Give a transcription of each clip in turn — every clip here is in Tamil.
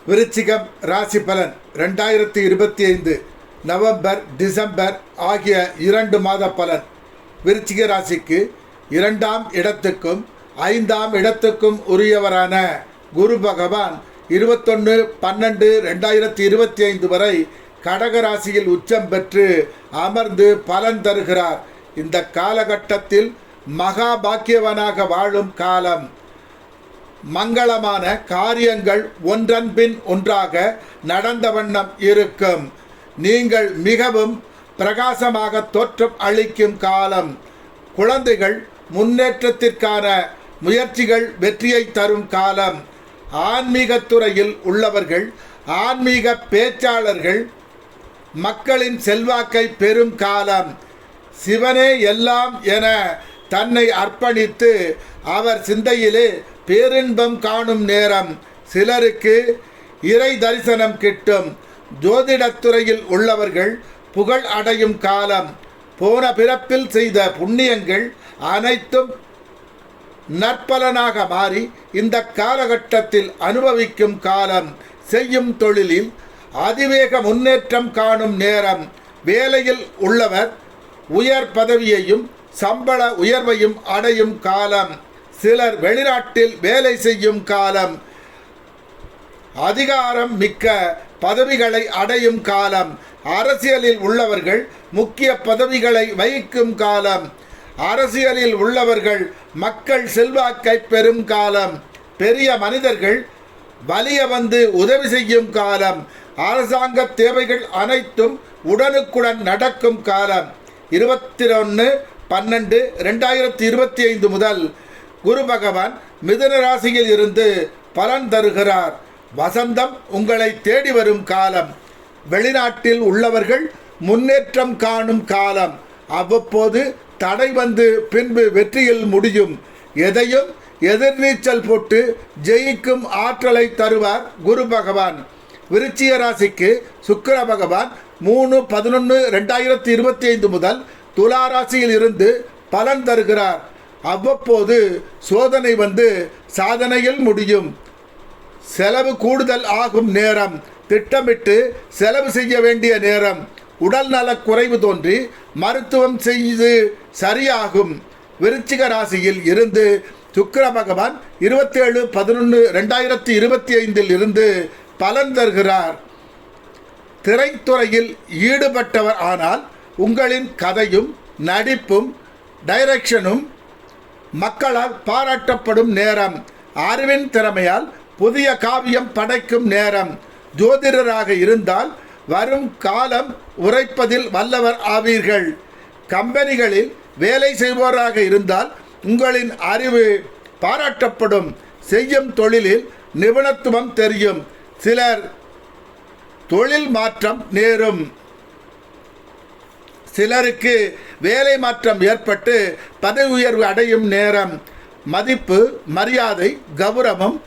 விருச்சிகம் ராசி பலன் 2025 நவம்பர் டிசம்பர் ஆகிய 2 மாத பலன். விருச்சிக ராசிக்கு 2ஆம் இடத்துக்கும் 5ஆம் இடத்துக்கும் உரியவரான குரு பகவான் 21/12/2025 வரை கடக ராசியில் உச்சம் பெற்று அமர்ந்து பலன் தருகிறார். இந்த காலகட்டத்தில் மகா பாக்கியவனாக வாழும் காலம். மங்களமான காரியங்கள் ஒன்றன் பின் ஒன்றாக நடந்த வண்ணம் இருக்கும். நீங்கள் மிகவும் பிரகாசமாக தோற்றம் அளிக்கும் காலம். குழந்தைகள் முன்னேற்றத்திற்கான முயற்சிகள் வெற்றியை தரும் காலம். ஆன்மீகத் துறையில் உள்ளவர்கள், ஆன்மீக பேச்சாளர்கள் மக்களின் செல்வாக்கை பெறும் காலம். சிவனே எல்லாம் என தன்னை அர்ப்பணித்து அவர் சிந்தையிலே பேரின்பம் காணும் நேரம். சிலருக்கு இறை தரிசனம் கிட்டும். ஜோதிடத்துறையில் உள்ளவர்கள் புகழ் அடையும் காலம். போன பிறப்பில் செய்த புண்ணியங்கள் அனைத்தும் நற்பலனாக மாறி இந்த காலகட்டத்தில் அனுபவிக்கும் காலம். செய்யும் தொழிலில் அதிவேக முன்னேற்றம் காணும் நேரம். வேலையில் உள்ளவர் உயர் பதவியையும் சம்பள உயர்வையும் அடையும் காலம். சிலர் வெளிநாட்டில் வேலை செய்யும் காலம். அதிகாரம் மிக்க பதவிகளை அடையும் காலம். அரசியலில் உள்ளவர்கள் முக்கிய பதவிகளை வகிக்கும் காலம். அரசியலில் உள்ளவர்கள் மக்கள் செல்வாக்கை பெறும் காலம். பெரிய மனிதர்கள் வலிய வந்து உதவி செய்யும் காலம். அரசாங்க தேவைகள் அனைத்தும் உடனுக்குடன் நடக்கும் காலம். 21/12/2025 முதல் குரு பகவான் மிதுன ராசியில் இருந்து பலன் தருகிறார். வசந்தம் உங்களை தேடி வரும் காலம். வெளிநாட்டில் உள்ளவர்கள் முன்னேற்றம் காணும் காலம். அவ்வப்போது தடை வந்து பின்பு வெற்றியில் முடியும். எதையும் எதிர்நீச்சல் போட்டு ஜெயிக்கும் ஆற்றலை தருவார் குரு பகவான். விருச்சிக ராசிக்கு சுக்கிர பகவான் 3/11/2025 முதல் துலா ராசியில் இருந்து பலன் தருகிறார். அவ்வப்போது சோதனை வந்து சாதனையில் முடியும். செலவு கூடுதல் ஆகும் நேரம். திட்டமிட்டு செலவு செய்ய வேண்டிய நேரம். உடல் நலக் குறைவு தோன்றி மருத்துவம் செய்து சரியாகும். விருச்சிக ராசியில் இருந்து சுக்கிர பகவான் 27/11/2025 இருந்து பலன் தருகிறார். திரைத்துறையில் ஈடுபட்டவர் ஆனால் உங்களின் கதையும் நடிப்பும் டைரக்ஷனும் மக்களால் பாராட்டப்படும் நேரம். அறிவின் திறமையால் புதிய காவியம் படைக்கும் நேரம். ஜோதிடராக இருந்தால் வரும் காலம் உரைப்பதில் வல்லவர் ஆவீர்கள். கம்பெனிகளில் வேலை செய்வோராக இருந்தால் உங்களின் அறிவு பாராட்டப்படும். செய்யும் தொழிலில் நிபுணத்துவம் தெரியும். சிலர் தொழில் மாற்றம் நேரும். சிலருக்கு வேலை மாற்றம் ஏற்பட்டு பதவி உயர்வு அடையும் நேரம். மதிப்பு, மரியாதை, கௌரவம்,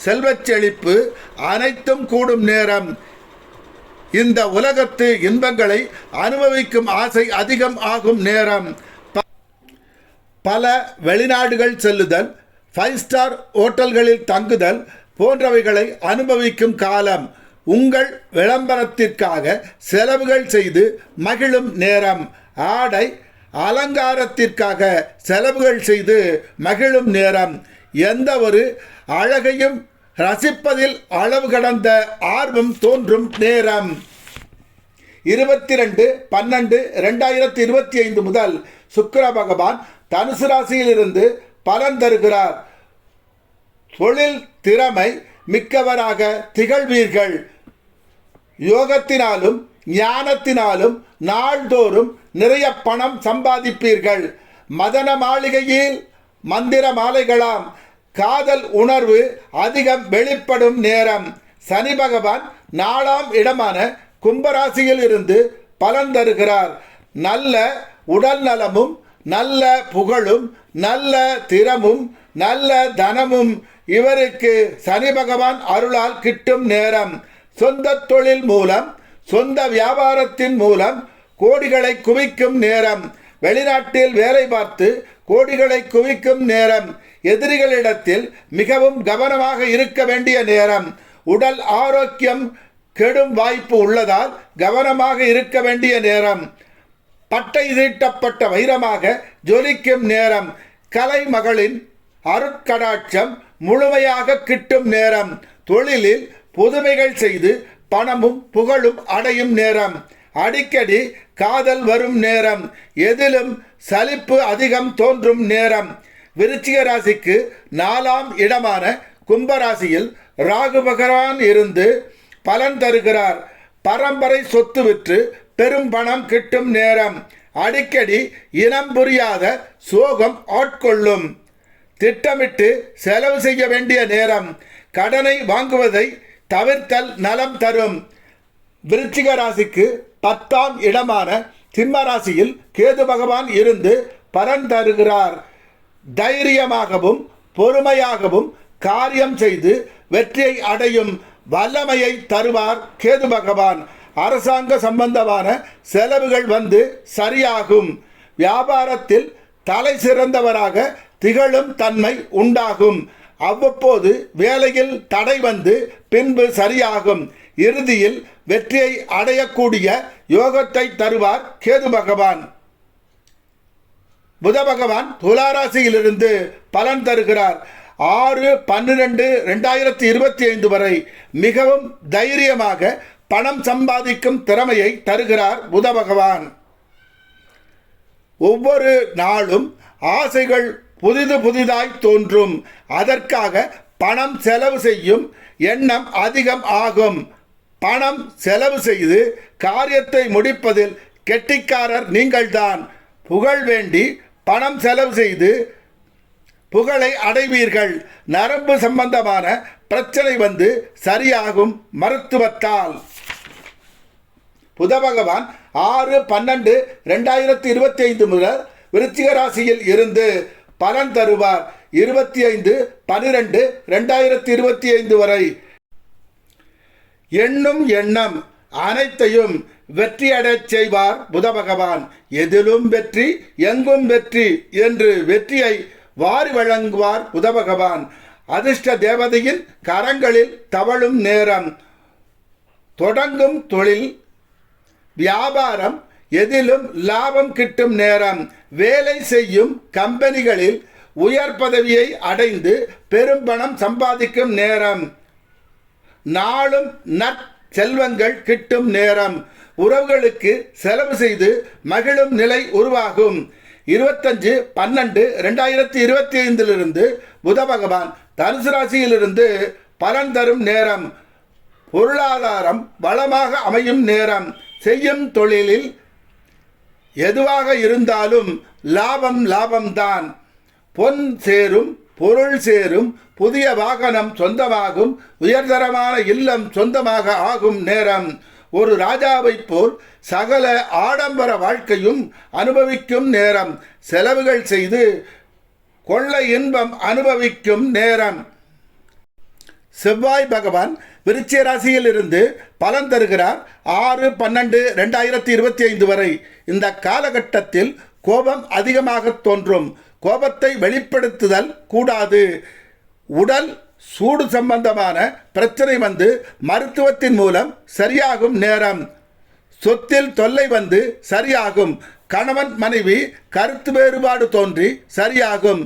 செல்வச் செழிப்பு அனைத்தும் கூடும் நேரம். இந்த உலகத்து இன்பங்களை அனுபவிக்கும் ஆசை அதிகம் ஆகும் நேரம். பல வெளிநாடுகள் செல்லுதல், 5 ஸ்டார் ஹோட்டல்களில் தங்குதல் போன்றவைகளை அனுபவிக்கும் காலம். உங்கள் விளம்பரத்திற்காக செலவுகள் செய்து மகிழும் நேரம். ஆடை அலங்காரத்திற்காக செலவுகள் செய்து மகிழும் நேரம். எந்த ஒரு அழகையும் ரசிப்பதில் அளவு கடந்த ஆர்வம் தோன்றும் நேரம். 22/12/2025 முதல் சுக்கிர பகவான் தனுசு ராசியிலிருந்து பலன் தருகிறார். தொழில் திறமை மிக்கவராக திகழ்வீர்கள். யோகத்தினாலும் ஞானத்தினாலும் நாள்தோறும் நிறைய பணம் சம்பாதிப்பீர்கள். மதன மாளிகையில் மந்திர மாலைகளாம். காதல் உணர்வு அதிகம் வெளிப்படும் நேரம். சனி பகவான் 4ஆம் இடமான கும்பராசியில் இருந்து பலன் தருகிறார். நல்ல உடல் நலமும் நல்ல புகழும் நல்ல திறமும் நல்ல தனமும் இவருக்கு சனி பகவான் அருளால் கிட்டும் நேரம். சொந்த தொழில் மூலம், சொந்த வியாபாரத்தின் மூலம் கோடிகளை குவிக்கும் நேரம். வெளிநாட்டில் வேலை பார்த்து கோடிகளை குவிக்கும் நேரம். எதிரிகளிடத்தில் மிகவும் கவனமாக இருக்க வேண்டிய நேரம். உடல் ஆரோக்கியம் கெடும் வாய்ப்பு உள்ளதால் கவனமாக இருக்க வேண்டிய நேரம். பட்டை தீட்டப்பட்ட வைரமாக ஜொலிக்கும் நேரம். கலைமகளின் அருட்கடாட்சம் முழுமையாக கிட்டும் நேரம். தொழிலில் புதுமைகள் செய்து பணமும் புகழும் அடையும் நேரம். அடிக்கடி காதல் வரும் நேரம். எதிலும் சலிப்பு அதிகம் தோன்றும் நேரம். விருச்சிக ராசிக்கு 4ஆம் இடமான கும்பராசியில் ராகு பகவான் இருந்து பலன் தருகிறார். பரம்பரை சொத்து விற்று பெரும் பணம் கிட்டும் நேரம். அடிக்கடி இனம் புரியாத சோகம் ஆட்கொள்ளும். திட்டமிட்டு செலவு செய்ய வேண்டிய நேரம். கடனை வாங்குவதை தவிர்த்தல் நலம் தரும். விருச்சிக ராசிக்கு 10ஆம் இடமான சிம்ம ராசியில் கேது பகவான் இருந்து பலன் தருகிறார். தைரியமாகவும் பொறுமையாகவும் காரியம் செய்து வெற்றியை அடையும் வல்லமையை தருவார் கேது பகவான். அரசாங்க சம்பந்தமான செலவுகள் வந்து சரியாகும். வியாபாரத்தில் தலை சிறந்தவராக திகழும் தன்மை உண்டாகும். அவ்வப்போது வேலையில் தடை வந்து பின்பு சரியாகும். இறுதியில் வெற்றியை அடையக்கூடிய யோகத்தை தருவார் கேது பகவான். புத பகவான் துளாராசியிலிருந்து பலன் தருகிறார். 6/12/2025 வரை மிகவும் தைரியமாக பணம் சம்பாதிக்கும் திறமையை தருகிறார் புத பகவான். ஒவ்வொரு நாளும் ஆசைகள் புதிதாய் தோன்றும். அதற்காக பணம் செலவு செய்யும் எண்ணம் அதிகம் ஆகும். பணம் செலவு செய்து காரியத்தை முடிப்பதில் கெட்டிக்காரர் நீங்கள்தான். புகழ் வேண்டி பணம் செலவு செய்து புகழை அடைவீர்கள். நரம்பு சம்பந்தமான பிரச்சனை வந்து சரியாகும் மருத்துவத்தால். புத பகவான் 6/12/2025 முதல் விருச்சிக ராசியில் இருந்து பலன் தருவார். 25/12/2025 வரை. எண்ணும் எண்ணம் அனைத்தையும் வெற்றியடைச் செய்வார் புத பகவான். எதிலும் வெற்றி எங்கும் வெற்றி என்று வெற்றியை வாரி வழங்குவார் புத பகவான். அதிர்ஷ்ட தேவதையின் கரங்களில் தவழும் நேரம். தொடங்கும் தொழில் வியாபாரம் எதிலும் லாபம் கிட்டும் நேரம். வேலை செய்யும் கம்பெனிகளில் உயர் பதவியை அடைந்து பெரும் பணம் சம்பாதிக்கும் நேரம். நாளும் நற்செல்வங்கள் கிட்டும் நேரம். உறவுகளுக்கு செலவு செய்து மகிழும் நிலை உருவாகும். 25/12/2025 புத பகவான் தனுசு ராசியிலிருந்து பலன் தரும் நேரம். பொருளாதாரம் வளமாக அமையும் நேரம். செய்யும் தொழிலில் எதுவாக இருந்தாலும் லாபம்தான். பொன் சேரும், பொருள் சேரும், புதிய வாகனம் சொந்தமாகும், உயர்தரமான இல்லம் சொந்தமாக ஆகும் நேரம். ஒரு ராஜாவை போல் சகல ஆடம்பர வாழ்க்கையும் அனுபவிக்கும் நேரம். செலவுகள் செய்து கொள்ளை இன்பம் அனுபவிக்கும் நேரம். செவ்வாய் பகவான் விருச்சிக ராசியில் இருந்து பலன் தருகிறார். 6/12/2025 வரை. இந்த காலகட்டத்தில் கோபம் அதிகமாக தோன்றும். கோபத்தை வெளிப்படுத்துதல் கூடாது. உடல் சூடு சம்பந்தமான பிரச்சனை வந்து மருத்துவத்தின் மூலம் சரியாகும் நேரம். சொத்தில் தொல்லை வந்து சரியாகும். கணவன் மனைவி கருத்து வேறுபாடு தோன்றி சரியாகும்.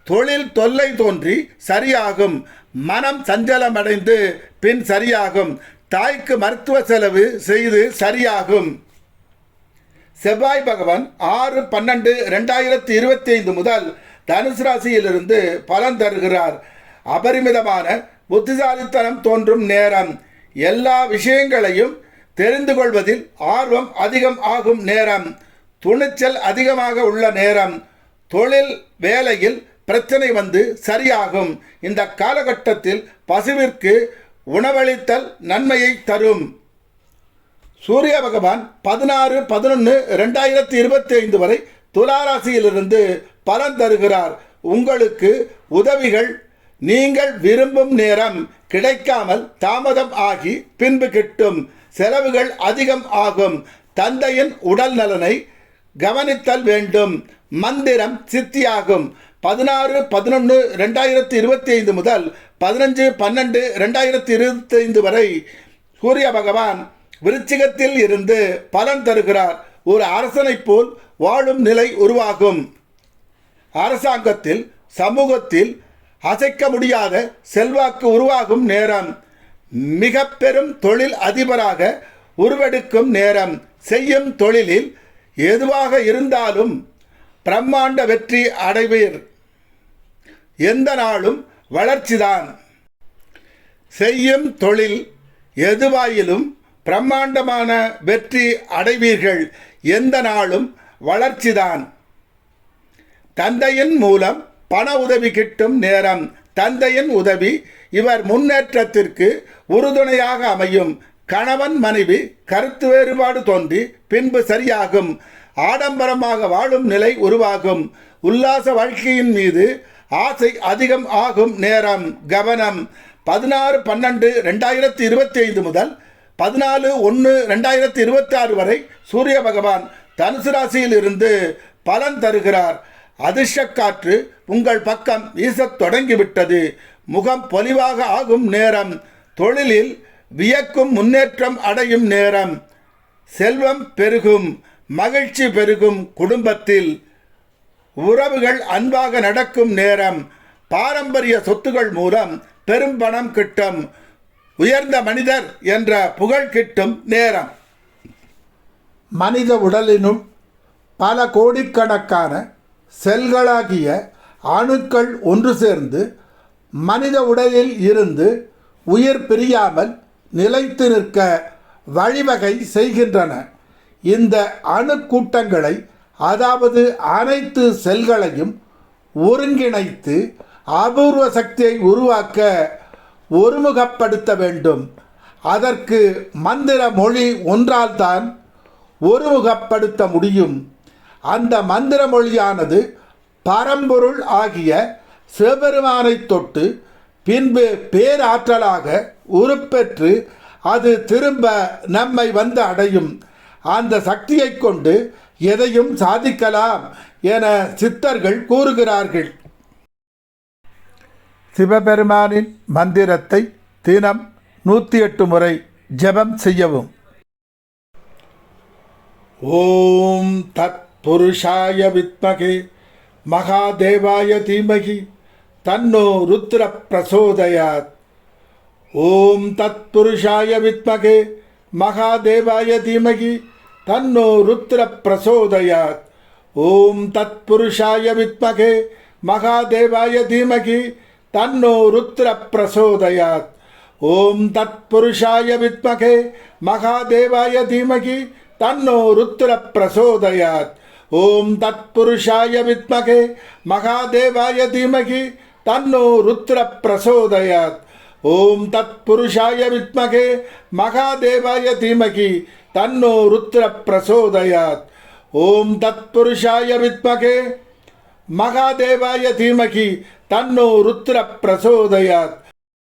தொழில் தொல்லை தோன்றி சரியாகும். மனம் சஞ்சலமடைந்து பின் சரியாகும். தாய்க்கு மருத்துவ செலவு செய்து சரியாகும். செவ்வாய் பகவான் 6/12/2025 முதல் தனுசு ராசியிலிருந்து பலன் தருகிறார். அபரிமிதமான புத்திசாலித்தனம் தோன்றும் நேரம். எல்லா விஷயங்களையும் தெரிந்து கொள்வதில் ஆர்வம் அதிகம் ஆகும் நேரம். துணிச்சல் அதிகமாக உள்ள நேரம். தொழில் வேலையில் பிரச்சனை வந்து சரியாகும். இந்த காலகட்டத்தில் பசுவிற்கு உணவளித்தல் நன்மையை தரும். சூரிய பகவான் 16/11/2025 வரை துளாராசியிலிருந்து பலன் தருகிறார். உங்களுக்கு உதவிகள் நீங்கள் விரும்பும் நேரம் கிடைக்காமல் தாமதம் ஆகி பின்பு கிட்டும். செலவுகள் அதிகம் ஆகும். தந்தையின் உடல் நலனை கவனித்தல் வேண்டும். மந்திரம் சித்தியாகும். 16/11/2025 முதல் 15/12/2025 வரை சூரிய பகவான் விருச்சிகத்தில் இருந்து பலன் தருகிறார். ஒரு அரசனைப் போல் வாழும் நிலை உருவாகும். அரசாங்கத்தில், சமூகத்தில் அசைக்க முடியாத செல்வாக்கு உருவாகும் நேரம். மிக பெரும் தொழில் அதிபராக உருவெடுக்கும் நேரம். செய்யும் தொழிலில் எதுவாக இருந்தாலும் பிரம்மாண்ட வெற்றி அடைவீர். எந்த நாளும் வளர்ச்சிதான். செய்யும் தொழில் எதுவாயிலும் பிரம்மாண்டமான வெற்றி அடைவீர்கள். எந்த நாளும் வளர்ச்சிதான். தந்தையின் மூலம் பண உதவி கிட்டும் நேரம். தந்தையின் உதவி இவர் முன்னேற்றத்திற்கு உறுதுணையாக அமையும். கணவன் மனைவி கருத்து வேறுபாடு தோன்றி பின்பு சரியாகும். ஆடம்பரமாக வாழும் நிலை உருவாகும். உல்லாச வாழ்க்கையின் மீது ஆசை அதிகம் ஆகும் நேரம். கவனம். 16/12/2025 முதல் 14/1/2026 வரை சூரிய பகவான் தனுசு ராசியில் இருந்து பலன் தருகிறார். அதிர்ஷ்டக்காற்று உங்கள் பக்கம் வீசத் தொடங்கிவிட்டது. முகம் பொலிவாக ஆகும் நேரம். தொழிலில் வியக்கும் முன்னேற்றம் அடையும் நேரம். செல்வம் பெருகும். மகிழ்ச்சி பெருகும். குடும்பத்தில் உறவுகள் அன்பாக நடக்கும் நேரம். பாரம்பரிய சொத்துகள் மூலம் பெரும் பணம் கிட்டும். உயர்ந்த மனிதர் என்ற புகழ் கிட்டும் நேரம். மனித உடலினும் பல கோடிக்கணக்கான செல்களாகிய அணுக்கள் ஒன்று சேர்ந்து மனித உடலில் இருந்து உயிர் பிரியாமல் நிலைத்து நிற்க வழிவகை செய்கின்றன. இந்த அணுக்கூட்டங்களை, அதாவது அனைத்து செல்களையும் ஒருங்கிணைத்து அபூர்வ சக்தியை உருவாக்க ஒருமுகப்படுத்த வேண்டும். அதற்கு மந்திர மொழி ஒன்றால்தான் ஒருமுகப்படுத்த முடியும். அந்த மந்திர மொழியானது பரம்பொருள் ஆகிய சிவபெருமானை தொட்டு பின்பு பேராற்றலாக உருப்பெற்று அது திரும்ப நம்மை வந்து அடையும். அந்த சக்தியை கொண்டு எதையும் சாதிக்கலாம் என சித்தர்கள் கூறுகிறார்கள். சிவபெருமானின் மந்திரத்தை தினம் 108 முறை ஜெபம் செய்யவும். ஓம் தத் புருஷாய வித்மகே மகாதேவாய தீமகி தன்னோ ருத்ர பிரசோதயாத். ஓம் தத் புருஷாய வித்மகே மகாதேவாய தீமகி தன்னோ ருத்ர பிரசோதயாத். ஓம் தத் புருஷாய வித்மகே மகாதேவாய தீமகி தன்னோ ருத்ர பிரசோதயாத். ஓம் தத் புருஷாய வித்மகே மகாதேவாய தீமகி தன்னோ ருத்ர பிரசோதயாத். ஓம் தத் புருஷாய வித்மகே மகாதேவாய தீமகி தன்னோ ருத்ர பிரசோதயாத். ஓம் தத் புருஷாய வித்மகே மகாதேவாய தீமகி தன்னோ ருத்ர பிரசோதயாத். ஓம் தத் புருஷாய வித்மகே மகாதேவாய தீமகி தன்னோ ருத்ர பிரசோதயாத்.